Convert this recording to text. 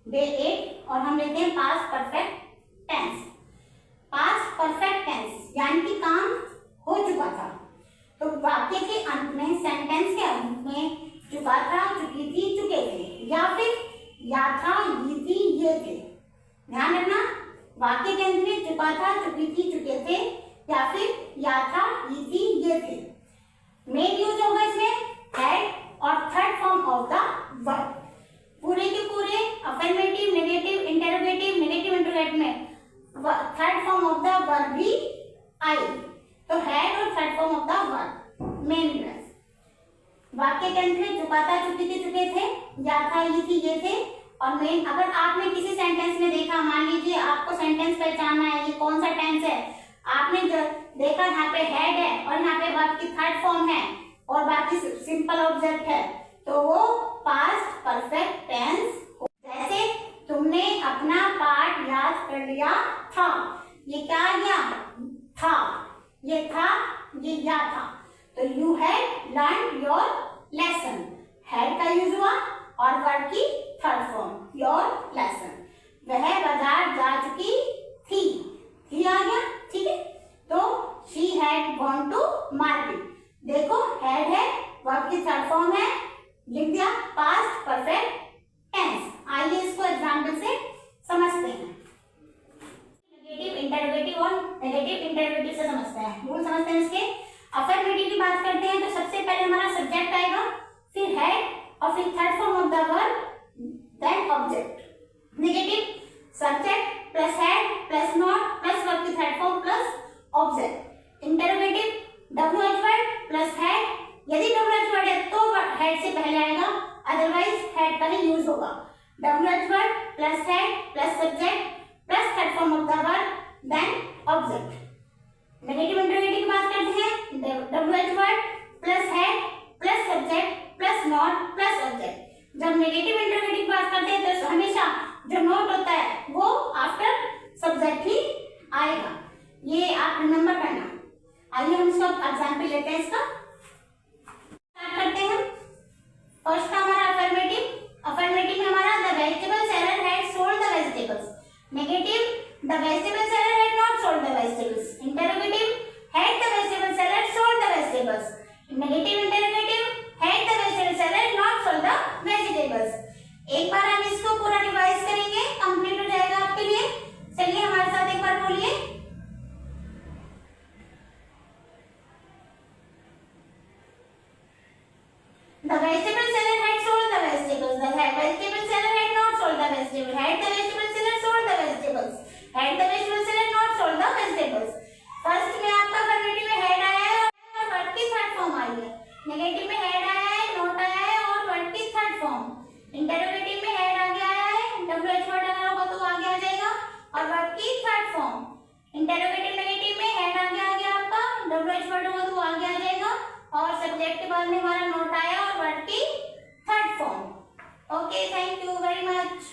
दे eight, और हम लेते हैं past perfect tense. Past perfect tense यानी कि काम हो चुका था, तो वाक्य के अंत में, सेंटेंस के अंत में चुका था, चुकी थी, चुके थे, या फिर या था, ये थी, ये थे। ध्यान रखना, वाक्य के अंत में चुका था, चुकी थी, चुके थे, या फिर या था, ये थी, ये थे। मेन यूज होगा इसमें हैड और third form of the verb. पूरे के पूरे affirmative, negative, interrogative, negative interrogative में third form of the verb भी आई। तो हैड और third form of the verb main use. वाक्य के अंत में चुका था, चुकी थी, चुके थे, या था, ये थी, ये थे। और मेन, अगर आपने किसी सेंटेंस में देखा, मान लीजिए आपको सेंटेंस पहचानना है ये कौन सा टेंस है, आपने जो देखा यहाँ पे हेड है और यहाँ पे वर्ब की थर्ड फॉर्म है और बाकी सिंपल ऑब्जेक्ट है, तो वो पास्ट परफेक्ट टेंस। जैसे तुमने अपना पाठ याद कर लिया था, ये क्या गया था, ये था, ये या था, तो you had learn your lesson. Had का यूज हुआ और वर्ब की थर्ड फॉर्म योर लेसन। वह बाजार जा चुकी थी आ गया, ठीक है। तो she had gone to market. देखो हैड है, वर्ब की थर्ड फॉर्म है, लिख दिया पास्ट परफेक्ट टेंस। आइए इसको एग्जाम्पल से समझते हैं। नेगेटिव इंटरोगेटिव और नेगेटिव इंटरोगेटिव से समझते हैं, रूल समझते हैं इसके। अफर्मेटिव की बात करते हैं तो सबसे पहले हमारा सब्जेक्ट आएगा, फिर हेड और फिर third form of the verb, then object. Negative subject plus had plus not plus verb की third form plus object. Interrogative WH word plus had, यदि WH वर्ड है तो हेड से पहले आएगा, अदरवाइज हेड का ही यूज होगा। WH word plus had plus subject plus third form of the verb, then object. Negative interrogative की बात करते हैं, WH word plus had plus subject plus not plus object. जब नेगेटिव इंटरोगेटिव की बात करते हैं तो हमेशा जो नॉट होता है वो आफ्टर सब्जेक्ट ही आएगा, ये आप रिमेंबर करना। आइए हम इसका एग्जाम्पल लेते हैं, इसका स्टार्ट करते हैं। फर्स्ट हमारा अफर्मेटिव। अफर्मेटिव में हमारा the vegetable seller had sold the vegetables. Negative the vegetable seller had not sold the vegetables. Interrogative had the vegetable seller sold the vegetables. Negative interrogative had the vegetable seller not sold the vegetables. एक बार हम इसको पूरा revise करेंगे, complete हो जाएगा आपके लिए। चलिए हमारे साथ एक बार बोलिए। The vegetable seller had sold the vegetables. The vegetable seller had not sold the vegetables. Had the vegetable seller sold the vegetables. Had the vegetable seller not sold the vegetables. First में आपका affirmative में head आया है और verb की third form I है। Negative में head आया है, नॉट आया है और वर्ब की थर्ड फॉर्म। इंटरोगेटिव में हेड आगे आया है, WH वर्ड अगर होगा तो आगे आ जाएगा और वर्ब की थर्ड फॉर्म। इंटरोगेटिव नेगेटिव में हेड आगे आ गया आपका, WH वर्ड होगा तो आगे आ जाएगा और सब्जेक्ट के बाद में हमारा नोट आया और वर्ड की third form. Okay, thank you very much.